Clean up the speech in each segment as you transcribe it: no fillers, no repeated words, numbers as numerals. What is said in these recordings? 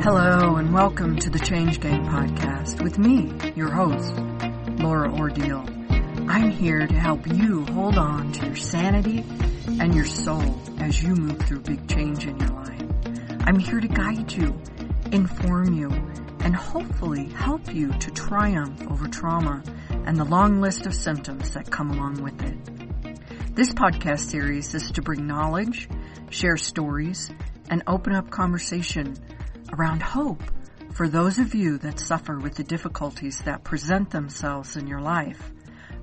Hello and welcome to the Change Game podcast with me, your host, Laura Ordile. I'm here to help you hold on to your sanity and your soul as you move through big change in your life. I'm here to guide you, inform you, and hopefully help you to triumph over trauma and the long list of symptoms that come along with it. This podcast series is to bring knowledge, share stories, and open up conversation around hope for those of you that suffer with the difficulties that present themselves in your life,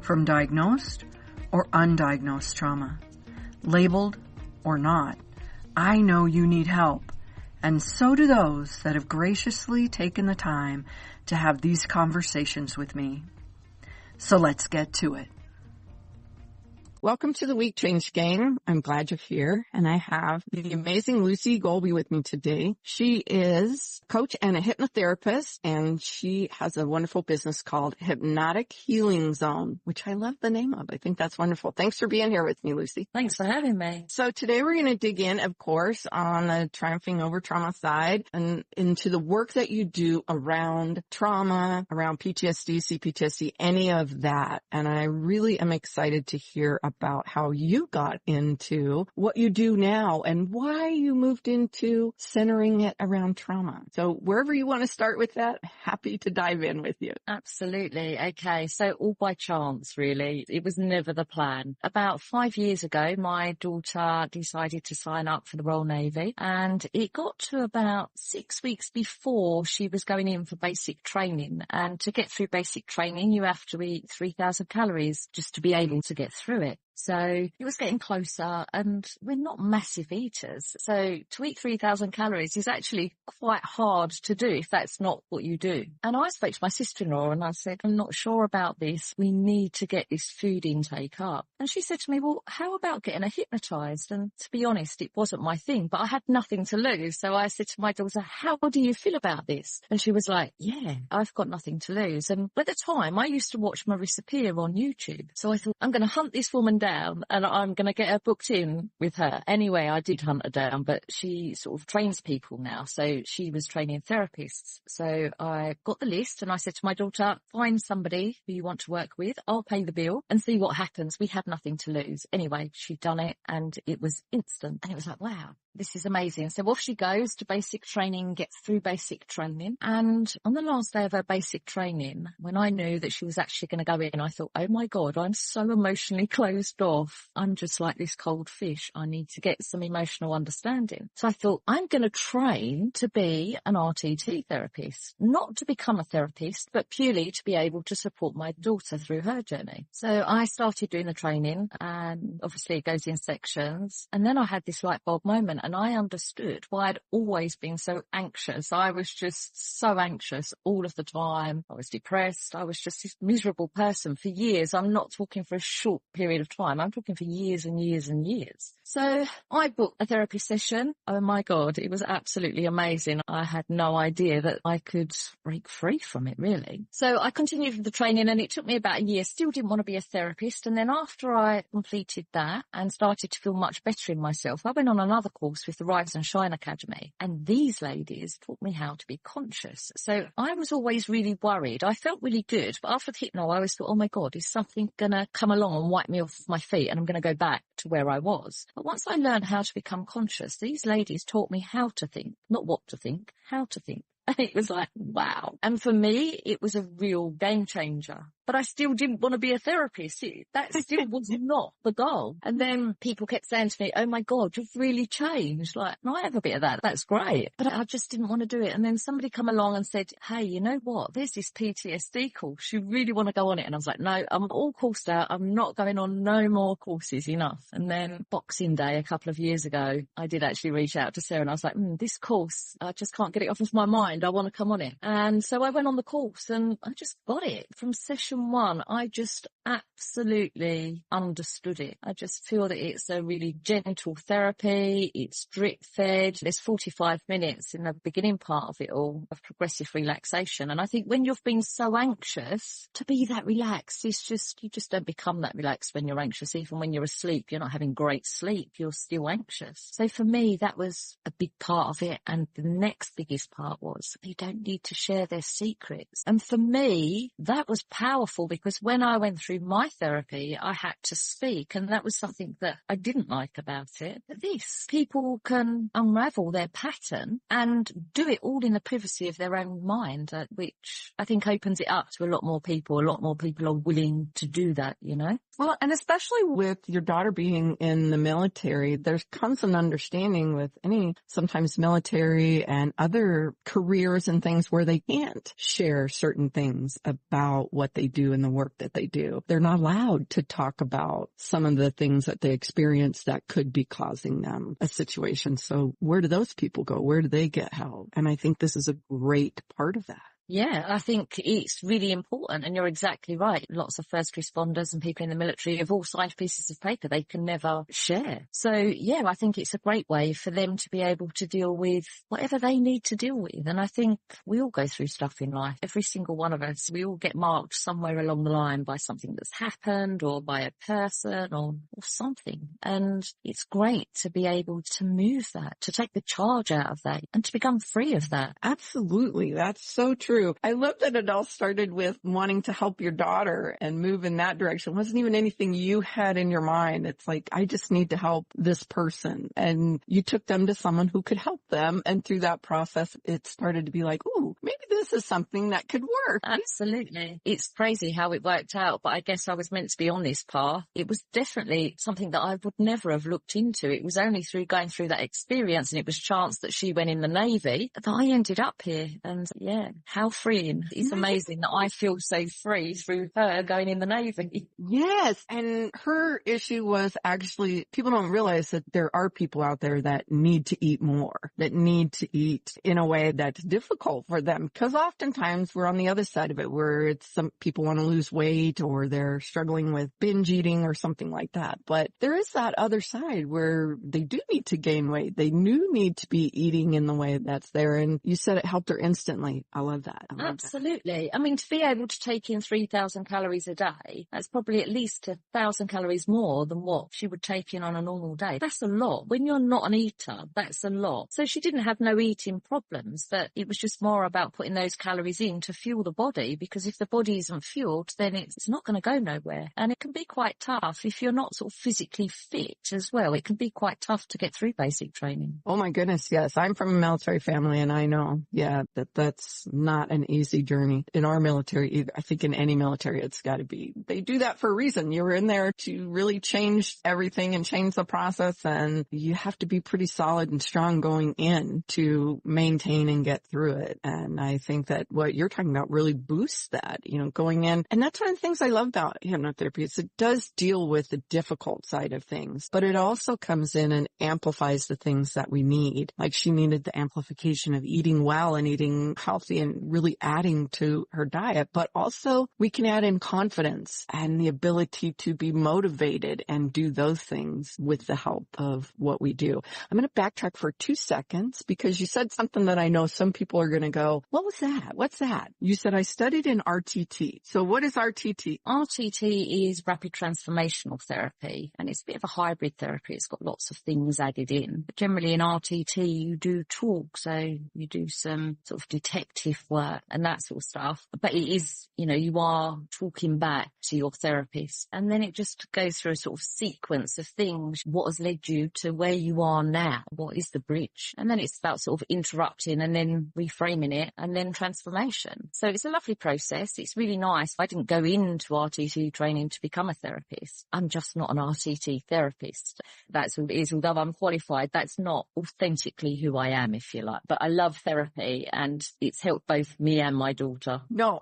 from diagnosed or undiagnosed trauma. Labeled or not, I know you need help, and so do those that have graciously taken the time to have these conversations with me. So let's get to it. Welcome to the Week Change Game. I'm glad you're here, and I have the amazing Lucy Golby with me today. She is a coach and a hypnotherapist, and she has a wonderful business called Hypnotic Healing Zone, which I love the name of. I think that's wonderful. Thanks for being here with me, Lucy. Thanks for having me. So today we're going to dig in, of course, on the triumphing over trauma side and into the work that you do around trauma, around PTSD, CPTSD, any of that. And I really am excited to hear about how you got into what you do now and why you moved into centering it around trauma. So wherever you want to start with that, happy to dive in with you. Absolutely. Okay. So all by chance, really. It was never the plan. About 5 years ago, my daughter decided to sign up for the Royal Navy, and it got to about 6 weeks before she was going in for basic training. And to get through basic training, you have to eat 3,000 calories just to be able to get through it. So it was getting closer, and we're not massive eaters. So to eat 3,000 calories is actually quite hard to do if that's not what you do. And I spoke to my sister-in-law and I said, I'm not sure about this. We need to get this food intake up. And she said to me, well, how about getting her hypnotized? And to be honest, it wasn't my thing, but I had nothing to lose. So I said to my daughter, how do you feel about this? And she was like, yeah, I've got nothing to lose. And at the time, I used to watch Marissa Peer on YouTube. So I thought, I'm going to hunt this woman down and I'm going to get her booked in with her. Anyway, I did hunt her down, but she sort of trains people now. So she was training therapists. So I got the list and I said to my daughter, find somebody who you want to work with. I'll pay the bill and see what happens. We have nothing to lose. Anyway, she'd done it and it was instant. And it was like, wow. This is amazing. So off she goes to basic training, gets through basic training. And on the last day of her basic training, when I knew that she was actually going to go in, I thought, oh my God, I'm so emotionally closed off. I'm just like this cold fish. I need to get some emotional understanding. So I thought, I'm going to train to be an RTT therapist, not to become a therapist, but purely to be able to support my daughter through her journey. So I started doing the training, and obviously it goes in sections. And then I had this light bulb moment. And I understood why I'd always been so anxious. I was just so anxious all of the time. I was depressed. I was just this miserable person for years. I'm not talking for a short period of time. I'm talking for years and years and years. So I booked a therapy session. Oh my God, it was absolutely amazing. I had no idea that I could break free from it, really. So I continued with the training, and it took me about a year. Still didn't want to be a therapist. And then after I completed that and started to feel much better in myself, I went on another course with the Rise and Shine Academy. And these ladies taught me how to be conscious. So I was always really worried. I felt really good. But after the hypno, I always thought, oh my God, is something going to come along and wipe me off my feet and I'm going to go back to where I was? But once I learned how to become conscious, these ladies taught me how to think, not what to think, how to think. And it was like, wow. And for me, it was a real game changer. But I still didn't want to be a therapist. That still was not the goal. And then people kept saying to me, oh my God, you've really changed. Like, no, I have a bit of that. That's great. But I just didn't want to do it. And then somebody come along and said, hey, you know what? There's this PTSD course. You really want to go on it? And I was like, no, I'm all coursed out. I'm not going on no more courses, enough. And then Boxing Day a couple of years ago, I did actually reach out to Sarah and I was like, this course, I just can't get it off of my mind. I want to come on it. And so I went on the course and I just got it from session session one, I just absolutely understood it. I just feel that it's a really gentle therapy. It's drip fed. There's 45 minutes in the beginning part of it all of progressive relaxation. And I think when you've been so anxious, to be that relaxed, it's just, you just don't become that relaxed when you're anxious. Even when you're asleep, you're not having great sleep. You're still anxious. So for me, that was a big part of it. And the next biggest part was they don't need to share their secrets. And for me, that was powerful because when I went through my therapy, I had to speak, and that was something that I didn't like about it. But this, people can unravel their pattern and do it all in the privacy of their own mind, which I think opens it up to a lot more people. A lot more people are willing to do that, you know? Well, and especially with your daughter being in the military, there comes an understanding with any sometimes military and other careers and things where they can't share certain things about what they do and the work that they do. They're not allowed to talk about some of the things that they experience that could be causing them a situation. So where do those people go? Where do they get help? And I think this is a great part of that. Yeah, I think it's really important, and you're exactly right. Lots of first responders and people in the military have all signed pieces of paper they can never share. So yeah, I think it's a great way for them to be able to deal with whatever they need to deal with. And I think we all go through stuff in life. Every single one of us, we all get marked somewhere along the line by something that's happened or by a person or something. And it's great to be able to move that, to take the charge out of that and to become free of that. Absolutely. That's so true. I love that it all started with wanting to help your daughter and move in that direction. It wasn't even anything you had in your mind. It's like, I just need to help this person. And you took them to someone who could help them. And through that process, it started to be like, ooh, maybe this is something that could work. Absolutely. It's crazy how it worked out, but I guess I was meant to be on this path. It was definitely something that I would never have looked into. It was only through going through that experience, and it was chance that she went in the Navy that I ended up here. And yeah, how freeing. It's amazing that I feel so free through her going in the Navy. Yes. And her issue was actually, people don't realize that there are people out there that need to eat more, that need to eat in a way that's difficult for them. Because oftentimes we're on the other side of it, where it's some people want to lose weight or they're struggling with binge eating or something like that. But there is that other side where they do need to gain weight. They do need to be eating in the way that's there. And you said it helped her instantly. I love that. Absolutely. I mean, to be able to take in 3,000 calories a day, that's probably at least 1,000 calories more than what she would take in on a normal day. That's a lot. When you're not an eater, that's a lot. So she didn't have no eating problems, but it was just more about putting those calories in to fuel the body, because if the body isn't fueled, then it's not going to go nowhere. And it can be quite tough if you're not sort of physically fit as well. It can be quite tough to get through basic training. Oh my goodness. Yes. I'm from a military family, and I know, that's not an easy journey in our military either. I think in any military, it's got to be. They do that for a reason. You were in there to really change everything and change the process, and you have to be pretty solid and strong going in to maintain and get through it. And I think that what you're talking about really boosts that, going in. And that's one of the things I love about hypnotherapy is it does deal with the difficult side of things, but it also comes in and amplifies the things that we need. Like she needed the amplification of eating well and eating healthy and really adding to her diet, but also we can add in confidence and the ability to be motivated and do those things with the help of what we do. I'm going to backtrack for 2 seconds because you said something that I know some people are going to go, what was that? What's that? You said I studied in RTT. So what is RTT? RTT is rapid transformational therapy, and it's a bit of a hybrid therapy. It's got lots of things added in. But generally in RTT, you do talk, so you do some sort of detective work and that sort of stuff. But it is, you are talking back to your therapist, and then it just goes through a sort of sequence of things. What has led you to where you are now? What is the bridge? And then it's about sort of interrupting and then reframing it and then transformation. So it's a lovely process. It's really nice. I didn't go into RTT training to become a therapist. I'm just not an RTT therapist. That's what it is. Although I'm qualified, that's not authentically who I am, if you like. But I love therapy, and it's helped both both me and my daughter. No,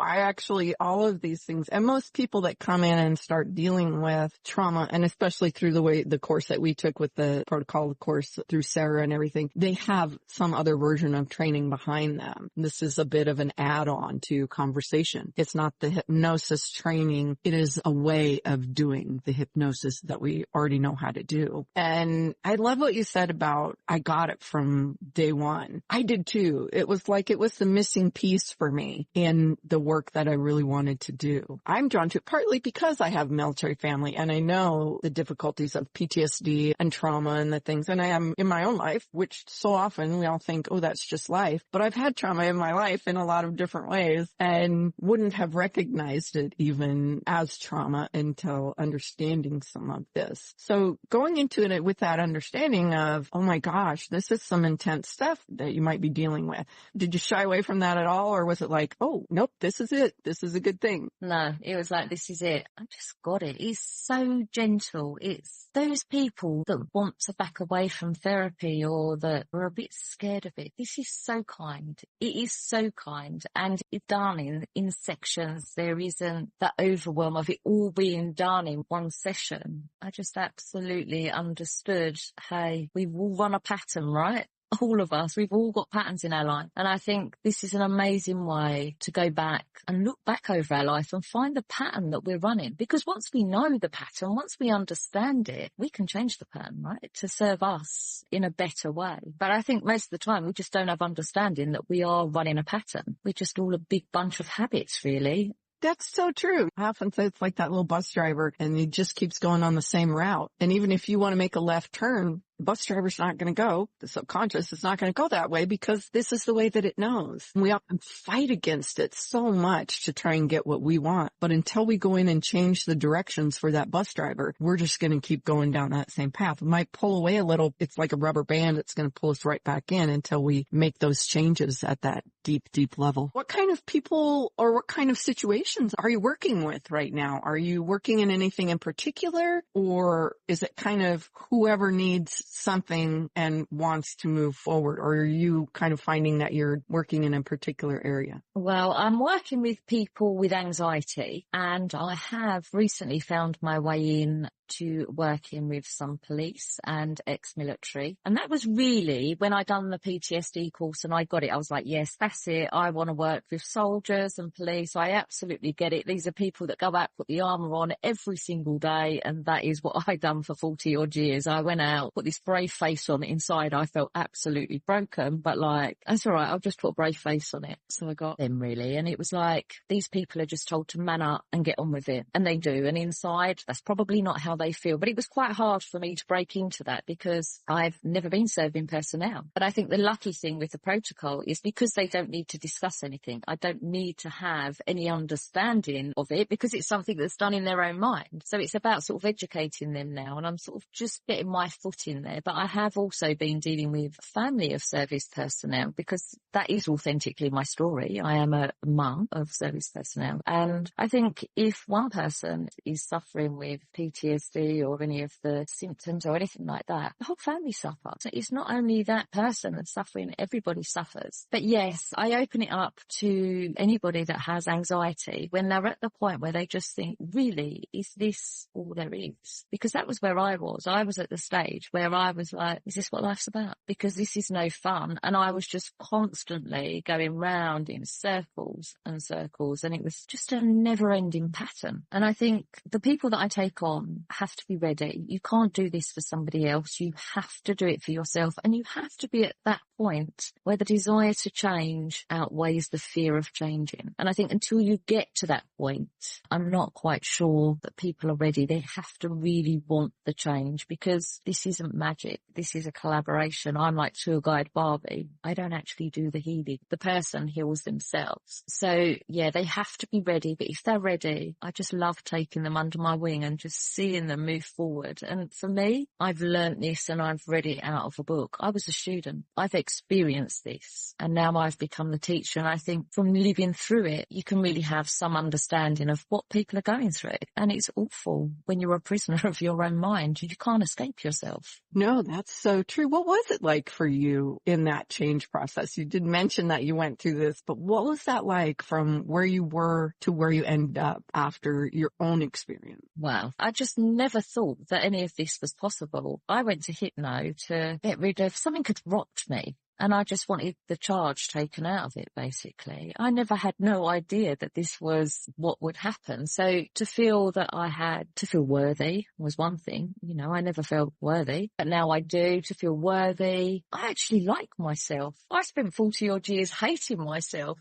all of these things, and most people that come in and start dealing with trauma, and especially through the course that we took with the protocol course through Sarah and everything, they have some other version of training behind them. This is a bit of an add-on to conversation. It's not the hypnosis training. It is a way of doing the hypnosis that we already know how to do. And I love what you said about, I got it from day one. I did too. It was like it was the missing piece for me in the work that I really wanted to do. I'm drawn to it partly because I have a military family and I know the difficulties of PTSD and trauma and the things, and I am in my own life, which so often we all think, oh, that's just life. But I've had trauma in my life in a lot of different ways and wouldn't have recognized it even as trauma until understanding some of this. So going into it with that understanding of, oh my gosh, this is some intense stuff that you might be dealing with. Did you shy away from that at all? Or was it like, oh, nope, this is it. This is a good thing? No, it was like, this is it. I just got it. It's so gentle. It's those people that want to back away from therapy or that are a bit scared of it. This is so kind. It is so kind. And it's done in sections. There isn't that overwhelm of it all being done in one session. I just absolutely understood, hey, we've all run a pattern, right? All of us, we've all got patterns in our life. And I think this is an amazing way to go back and look back over our life and find the pattern that we're running. Because once we know the pattern, once we understand it, we can change the pattern, right? To serve us in a better way. But I think most of the time we just don't have understanding that we are running a pattern. We're just all a big bunch of habits, really. That's so true. I often say it's like that little bus driver and he just keeps going on the same route. And even if you want to make a left turn, the bus driver's not going to go. The subconscious is not going to go that way because this is the way that it knows. We often fight against it so much to try and get what we want. But until we go in and change the directions for that bus driver, we're just going to keep going down that same path. We might pull away a little. It's like a rubber band. It's going to pull us right back in until we make those changes at that deep, deep level. What kind of people or what kind of situations are you working with right now? Are you working in anything in particular, or is it kind of whoever needs something and wants to move forward, or are you kind of finding that you're working in a particular area? Well, I'm working with people with anxiety, and I have recently found my way in to working with some police and ex-military. And that was really when I done the PTSD course and I got it. I was like, yes, that's it. I want to work with soldiers and police. I absolutely get it. These are people that go out, put the armour on every single day. And that is what I done for 40 odd years. I went out, put this brave face on. Inside, I felt absolutely broken, but like, that's all right. I'll just put a brave face on it. So I got them really. And it was like, these people are just told to man up and get on with it. And they do. And inside, that's probably not how they feel. But it was quite hard for me to break into that because I've never been serving personnel. But I think the lucky thing with the protocol is because they don't need to discuss anything. I don't need to have any understanding of it because it's something that's done in their own mind. So it's about sort of educating them now. And I'm sort of just getting my foot in there. But I have also been dealing with family of service personnel because that is authentically my story. I am a mum of service personnel. And I think if one person is suffering with PTSD or any of the symptoms or anything like that, the whole family suffers. So it's not only that person that's suffering, everybody suffers. But yes, I open it up to anybody that has anxiety when they're at the point where they just think, really, is this all there is? Because that was where I was. I was at the stage where I was like, is this what life's about? Because this is no fun. And I was just constantly going round in circles and circles. And it was just a never-ending pattern. And I think the people that I take on have to be ready. You can't do this for somebody else. You have to do it for yourself. And you have to be at that point where the desire to change outweighs the fear of changing. And I think until you get to that point, I'm not quite sure that people are ready. They have to really want the change because this isn't magic. This is a collaboration. I'm like tour guide Barbie. I don't actually do the healing. The person heals themselves. So yeah, they have to be ready. But if they're ready, I just love taking them under my wing and just seeing helping them move forward. And for me, I've learnt this and I've read it out of a book. I was a student. I've experienced this and now I've become the teacher. And I think from living through it, you can really have some understanding of what people are going through. And it's awful when you're a prisoner of your own mind. You can't escape yourself. No, that's so true. What was it like for you in that change process? You did mention that you went through this, but what was that like from where you were to where you ended up after your own experience? Wow. I just never thought that any of this was possible. I went to hypno to get rid of something had rocked me. And I just wanted the charge taken out of it, basically. I never had no idea that this was what would happen. So to feel that I had to feel worthy was one thing. You know, I never felt worthy, but now I do. To feel worthy, I actually like myself. I spent 40 odd years hating myself,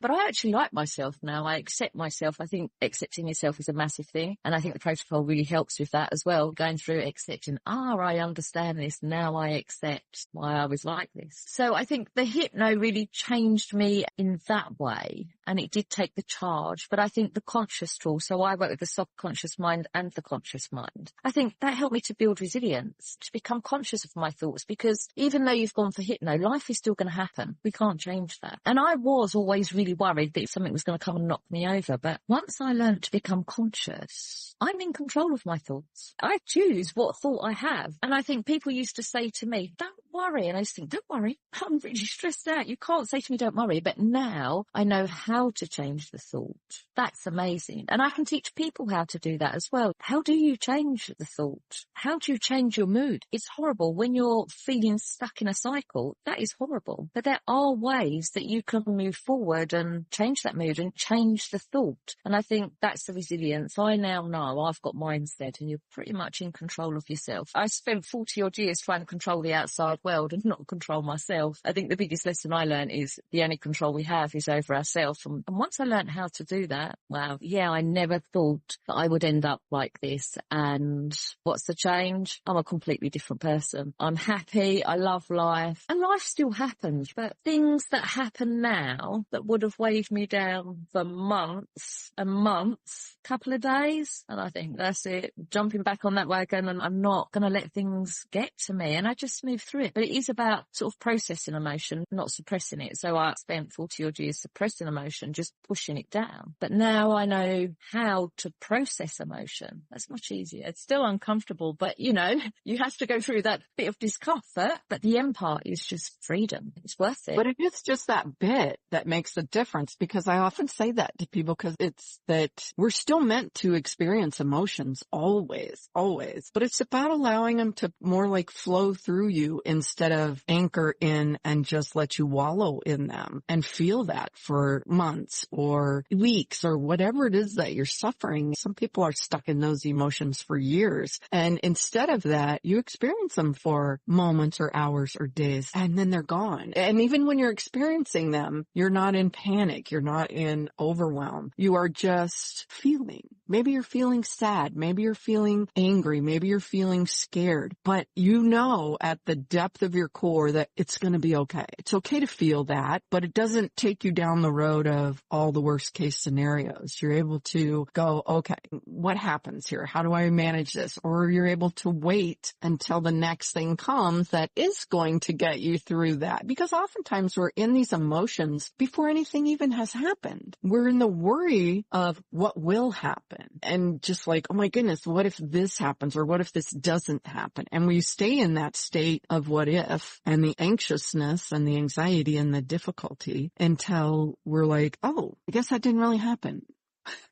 but I actually like myself now. I accept myself. I think accepting yourself is a massive thing. And I think the protocol really helps with that as well. Going through accepting, I understand this. Now I accept why I was like this. So I think the hypno really changed me in that way. And it did take the charge. But I think the conscious tool, so I work with the subconscious mind and the conscious mind. I think that helped me to build resilience, to become conscious of my thoughts. Because even though you've gone for hypno, life is still going to happen. We can't change that. And I was always really worried that something was going to come and knock me over. But once I learned to become conscious, I'm in control of my thoughts. I choose what thought I have. And I think people used to say to me, don't worry. And I just think, don't worry. I'm really stressed out. You can't say to me, don't worry. But now I know how to change the thought. That's amazing. And I can teach people how to do that as well. How do you change the thought? How do you change your mood? It's horrible when you're feeling stuck in a cycle. That is horrible. But there are ways that you can move forward and change that mood and change the thought. And I think that's the resilience. I now know I've got mindset and you're pretty much in control of yourself. I spent 40 odd years trying to control the outside world and not control myself. I think the biggest lesson I learned is the only control we have is over ourselves. And once I learned how to do that, wow, yeah, I never thought that I would end up like this. And what's the change? I'm a completely different person. I'm happy. I love life. And life still happens. But things that happen now that would have weighed me down for months and months, couple of days, and I think that's it. Jumping back on that wagon, and I'm not going to let things get to me. And I just move through it. But it is about sort of processing emotion, not suppressing it. So I spent 40 odd years suppressing emotion, just pushing it down. But now I know how to process emotion. That's much easier. It's still uncomfortable, but you know, you have to go through that bit of discomfort. But the end part is just freedom. It's worth it. But it is just that bit that makes the difference, because I often say that to people, because it's that we're still meant to experience emotions always. But it's about allowing them to more like flow through you instead of anchor in and just let you wallow in them and feel that for months or weeks or whatever it is that you're suffering. Some people are stuck in those emotions for years. And instead of that, you experience them for moments or hours or days, and then they're gone. And even when you're experiencing them, you're not in panic. You're not in overwhelm. You are just feeling. Maybe you're feeling sad. Maybe you're feeling angry. Maybe you're feeling scared. But you know at the depth of your core that it's going to be okay. It's okay to feel that, but it doesn't take you down the road of all the worst case scenarios. You're able to go, okay, what happens here? How do I manage this? Or you're able to wait until the next thing comes that is going to get you through that. Because oftentimes we're in these emotions before anything even has happened. We're in the worry of what will happen. And just like, oh my goodness, what if this happens? Or what if this doesn't happen? And we stay in that state of what if and the anxiousness and the anxiety and the difficulty until we're like, oh, I guess that didn't really happen.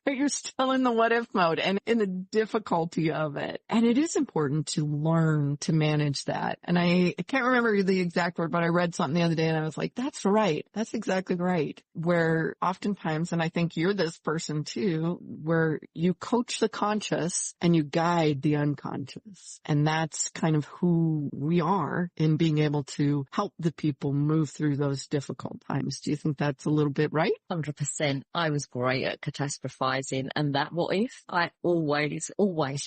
But you're still in the what if mode and in the difficulty of it. And it is important to learn to manage that. And I can't remember the exact word, but I read something the other day and I was like, that's right. That's exactly right. Where oftentimes, and I think you're this person too, where you coach the conscious and you guide the unconscious. And that's kind of who we are in being able to help the people move through those difficult times. Do you think that's a little bit right? 100%. I was great at catastrophe catastrophizing. And that what if, I always,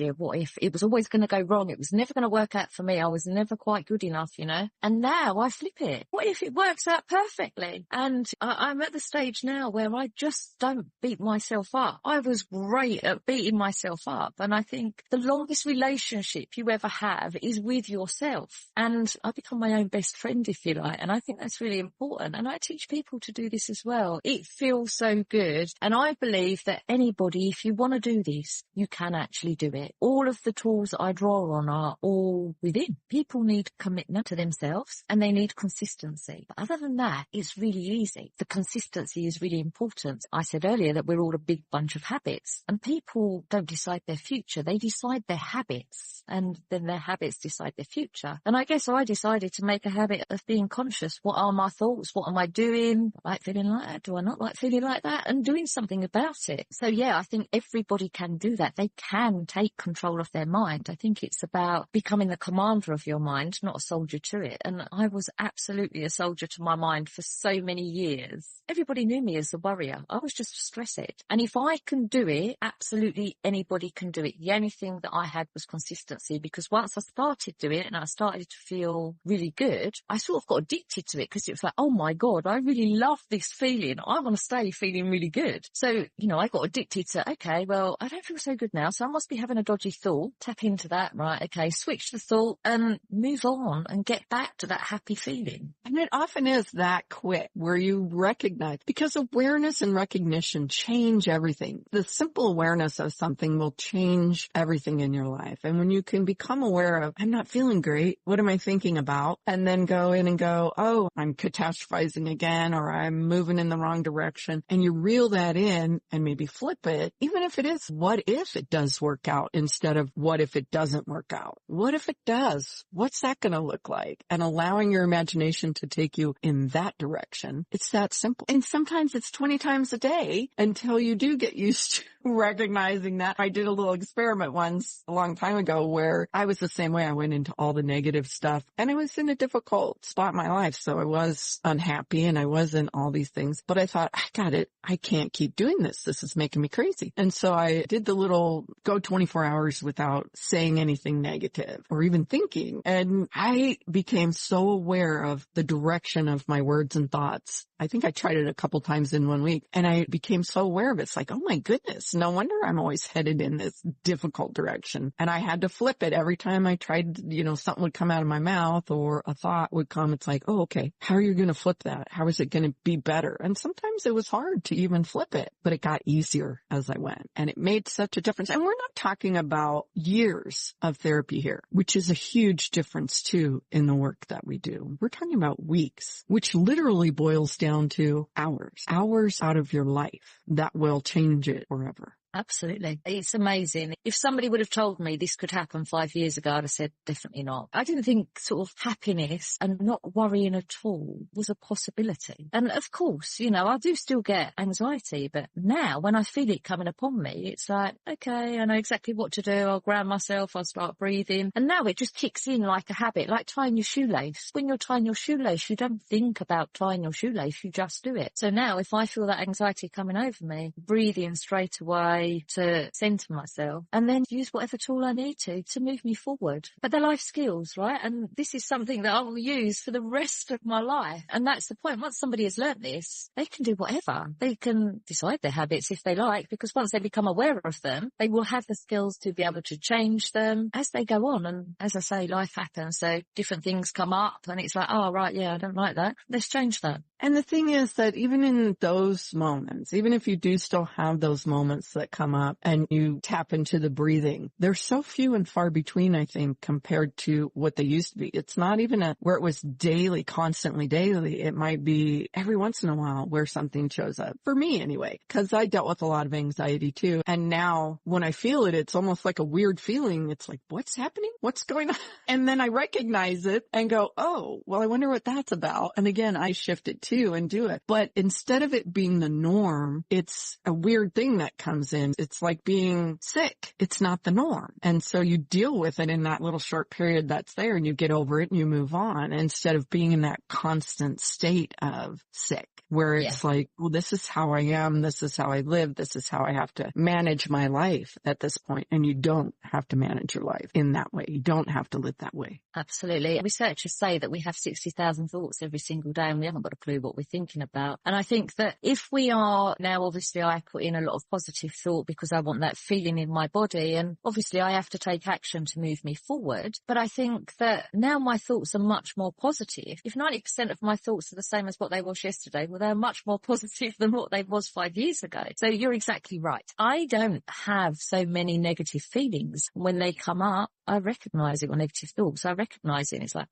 yeah, what if? It was always going to go wrong. It was never going to work out for me. I was never quite good enough, you know. And now I flip it. What if it works out perfectly? And I'm at the stage now where I just don't beat myself up. I was great at beating myself up. And I think the longest relationship you ever have is with yourself. And I become my own best friend, if you like. And I think that's really important. And I teach people to do this as well. It feels so good. And I believe that anybody, if you want to do this, you can actually do it. All of the tools that I draw on are all within. People need commitment to themselves and they need consistency. But other than that, it's really easy. The consistency is really important. I said earlier that we're all a big bunch of habits, and people don't decide their future. They decide their habits, and then their habits decide their future. And I guess I decided to make a habit of being conscious. What are my thoughts? What am I doing? I like feeling like that? Do I not like feeling like that? And doing something about it. So yeah, I think everybody can do that. They can take control of their mind. I think it's about becoming the commander of your mind, not a soldier to it. And I was absolutely a soldier to my mind for so many years. Everybody knew me as the warrior. I was just stress it. And if I can do it, absolutely anybody can do it. The only thing that I had was consistency, because once I started doing it and I started to feel really good, I sort of got addicted to it, because it was like, oh my God, I really love this feeling. I want to stay feeling really good. So, you know, I got addicted to, okay, well, I don't feel so good now, so I must be having a dodgy thought. Tap into that, right? Okay, switch the thought and move on and get back to that happy feeling. And it often is that quick where you recognize, because awareness and recognition change everything. The simple awareness of something will change everything in your life. And when you can become aware of, I'm not feeling great, what am I thinking about? And then go in and go, oh, I'm catastrophizing again, or I'm moving in the wrong direction. And you reel that in and maybe flip it, even if it is, what if it does work out, instead of what if it doesn't work out? What if it does? What's that going to look like? And allowing your imagination to take you in that direction. It's that simple. And sometimes it's 20 times a day until you do get used to recognizing that. I did a little experiment once a long time ago where I was the same way. I went into all the negative stuff and I was in a difficult spot in my life. So I was unhappy and I was in all these things, but I thought, I got it. I can't keep doing this. This is making me crazy. And so I did the little go 24 hours without saying anything negative or even thinking. And I became so aware of the direction of my words and thoughts. I think I tried it a couple times in 1 week and I became so aware of it. It's like, oh my goodness, no wonder I'm always headed in this difficult direction. And I had to flip it every time I tried, you know, something would come out of my mouth or a thought would come. It's like, oh, okay, how are you going to flip that? How is it going to be better? And sometimes it was hard to even flip it, but it got easier as I went. And it made such a difference. And we're not talking about years of therapy here, which is a huge difference too in the work that we do. We're talking about weeks, which literally boils down to hours out of your life that will change it forever. Absolutely. It's amazing. If somebody would have told me this could happen 5 years ago, I'd have said definitely not. I didn't think sort of happiness and not worrying at all was a possibility. And of course, you know, I do still get anxiety, but now when I feel it coming upon me, it's like, okay, I know exactly what to do. I'll ground myself. I'll start breathing. And now it just kicks in like a habit, like tying your shoelace. When you're tying your shoelace, you don't think about tying your shoelace. You just do it. So now if I feel that anxiety coming over me, breathing straight away, to center myself and then use whatever tool I need to move me forward. But they're life skills, right? And this is something that I will use for the rest of my life. And that's the point. Once somebody has learnt this, they can do whatever. They can decide their habits if they like, because once they become aware of them, they will have the skills to be able to change them as they go on. And as I say, life happens. So different things come up and it's like, oh, right, yeah, I don't like that. Let's change that. And the thing is that even in those moments, even if you do still have those moments that come up and you tap into the breathing, they're so few and far between, I think, compared to what they used to be. It's not even where it was daily, constantly daily. It might be every once in a while where something shows up. For me anyway, because I dealt with a lot of anxiety too. And now when I feel it, it's almost like a weird feeling. It's like, what's happening? What's going on? And then I recognize it and go, oh, well, I wonder what that's about. And again, I shift it too and do it. But instead of it being the norm, it's a weird thing that comes in. It's like being sick. It's not the norm. And so you deal with it in that little short period that's there and you get over it and you move on instead of being in that constant state of sick where it's like, well, this is how I am. This is how I live. This is how I have to manage my life at this point. And you don't have to manage your life in that way. You don't have to live that way. Absolutely. Researchers say that we have 60,000 thoughts every single day and we haven't got a clue what we're thinking about. And I think that if we are now, obviously I put in a lot of positive thought because I want that feeling in my body, and obviously I have to take action to move me forward. But I think that now my thoughts are much more positive. If 90% of my thoughts are the same as what they was yesterday, well, they're much more positive than what they was 5 years ago. So you're exactly right. I don't have so many negative feelings. When they come up, I recognize it, or negative thoughts. I recognize it. And it's like,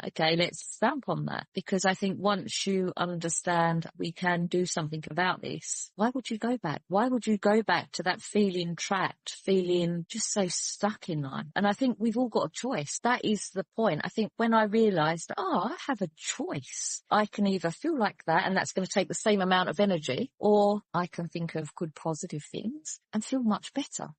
okay, let's stamp on that. Because I think once you understand we can do something about this, why would you go back? Why would you go back to that feeling trapped, feeling just so stuck in life? And I think we've all got a choice. That is the point. I think when I realized, I have a choice. I can either feel like that, and that's going to take the same amount of energy, or I can think of good positive things and feel much better.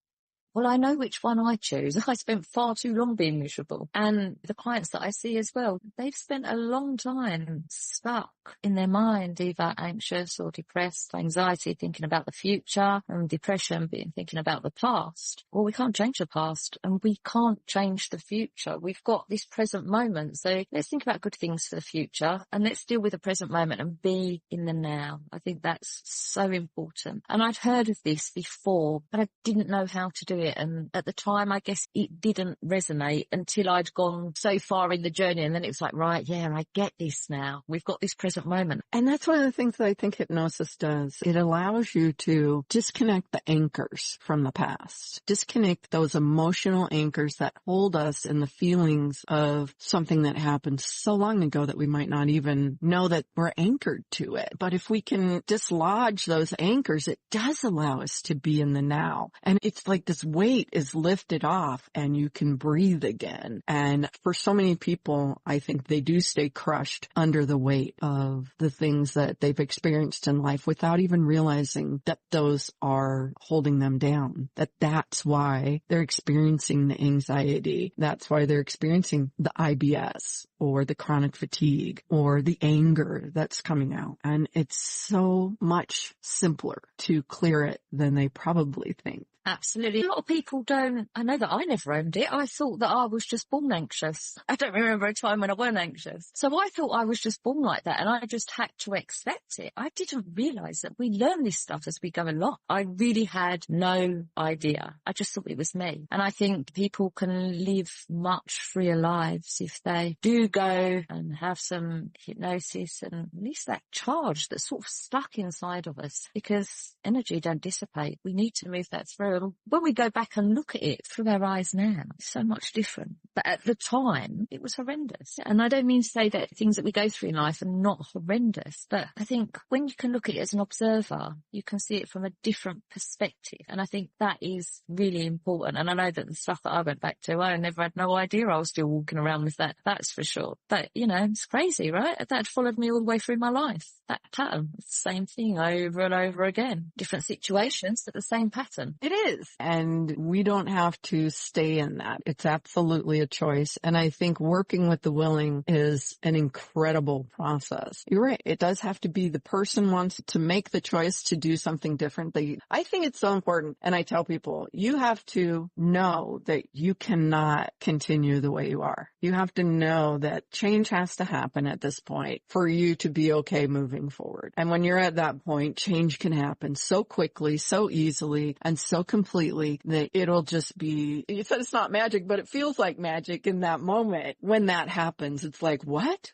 Well, I know which one I choose. I spent far too long being miserable. And the clients that I see as well, they've spent a long time stuck in their mind, either anxious or depressed, anxiety, thinking about the future, and depression, being thinking about the past. Well, we can't change the past and we can't change the future. We've got this present moment. So let's think about good things for the future and let's deal with the present moment and be in the now. I think that's so important. And I'd heard of this before, but I didn't know how to do it. And at the time, I guess it didn't resonate until I'd gone so far in the journey. And then it was like, right, yeah, I get this now. We've got this present moment. And that's one of the things that I think hypnosis does. It allows you to disconnect the anchors from the past, disconnect those emotional anchors that hold us in the feelings of something that happened so long ago that we might not even know that we're anchored to it. But if we can dislodge those anchors, it does allow us to be in the now. And it's like this weight is lifted off and you can breathe again. And for so many people, I think they do stay crushed under the weight of the things that they've experienced in life without even realizing that those are holding them down, that that's why they're experiencing the anxiety. That's why they're experiencing the IBS or the chronic fatigue or the anger that's coming out. And it's so much simpler to clear it than they probably think. Absolutely. A lot of people don't, I know that I never owned it. I thought that I was just born anxious. I don't remember a time when I weren't anxious. So I thought I was just born like that and I just had to accept it. I didn't realize that we learn this stuff as we go along. I really had no idea. I just thought it was me. And I think people can live much freer lives if they do go and have some hypnosis and release that charge that's sort of stuck inside of us, because energy don't dissipate. We need to move that through. When we go back and look at it through our eyes now, it's so much different. But at the time, it was horrendous. And I don't mean to say that things that we go through in life are not horrendous, but I think when you can look at it as an observer, you can see it from a different perspective. And I think that is really important. And I know that the stuff that I went back to, I never had no idea I was still walking around with that. That's for sure. But, you know, it's crazy, right? That followed me all the way through my life. That pattern, it's the same thing over and over again. Different situations, but the same pattern. It is. And we don't have to stay in that. It's absolutely a choice. And I think working with the willing is an incredible process. You're right. It does have to be the person wants to make the choice to do something different. I think it's so important. And I tell people, you have to know that you cannot continue the way you are. You have to know that change has to happen at this point for you to be okay moving forward. And when you're at that point, change can happen so quickly, so easily, and so completely that it'll just be, you said it's not magic, but it feels like magic in that moment. When that happens, it's like, what?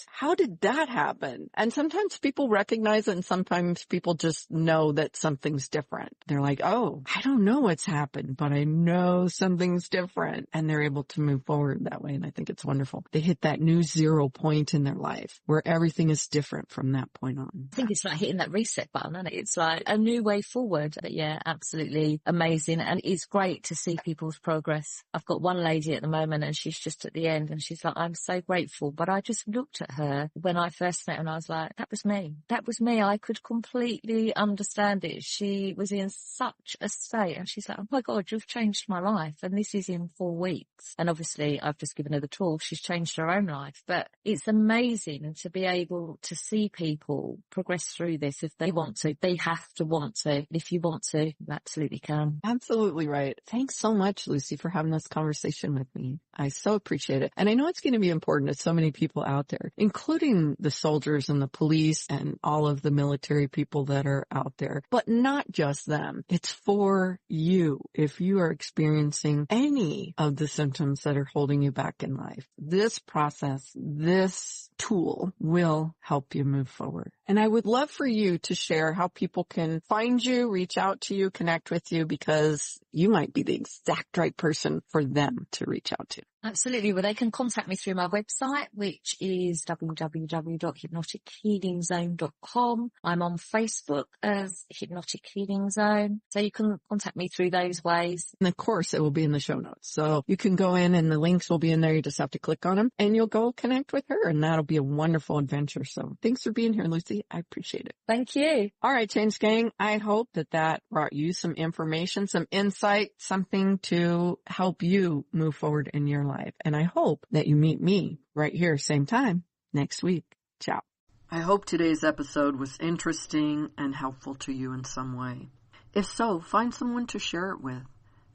How did that happen? And sometimes people recognize it and sometimes people just know that something's different. They're like, oh, I don't know what's happened, but I know something's different. And they're able to move forward that way. And I think it's wonderful. They hit that new zero point in their life where everything is different from that point on. I think it's like hitting that reset button, isn't it? It's like a new way forward. But yeah, absolutely amazing. And it's great to see people's progress. I've got one lady at the moment and she's just at the end and she's like, I'm so grateful. But I just looked at her when I first met her and I was like, that was me. That was me. I could completely understand it. She was in such a state and she's like, oh my God, you've changed my life. And this is in 4 weeks. And obviously I've just given her the tool. She's changed her own life. But it's amazing to be able to see people progress through this if they want to. They have to want to. If you want to, you absolutely can. Absolutely right. Thanks so much, Lucy, for having this conversation with me. I so appreciate it. And I know it's going to be important to so many people out there, including the soldiers and the police and all of the military people that are out there, but not just them. It's for you. If you are experiencing any of the symptoms that are holding you back in life, this process, this tool will help you move forward. And I would love for you to share how people can find you, reach out to you, connect with you, because you might be the exact right person for them to reach out to. Absolutely. Well, they can contact me through my website, which is www.hypnotichealingzone.com. I'm on Facebook as Hypnotic Healing Zone. So you can contact me through those ways. And of course, it will be in the show notes. So you can go in and the links will be in there. You just have to click on them and you'll go connect with her. And that'll be a wonderful adventure. So thanks for being here, Lucy. I appreciate it. Thank you. All right, Change Gang. I hope that brought you some information, some insight, something to help you move forward in your life. And I hope that you meet me right here, same time, next week. Ciao. I hope today's episode was interesting and helpful to you in some way. If so, find someone to share it with.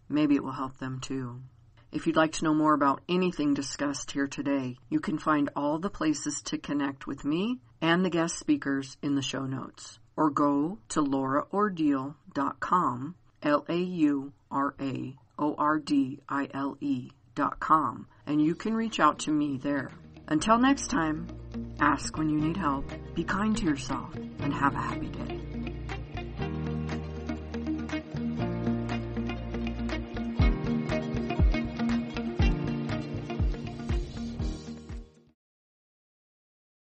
Maybe it will help them too. If you'd like to know more about anything discussed here today, you can find all the places to connect with me and the guest speakers in the show notes. Or go to lauraordile.com, LauraOrdile.com, and you can reach out to me there. Until next time, ask when you need help, be kind to yourself, and have a happy day.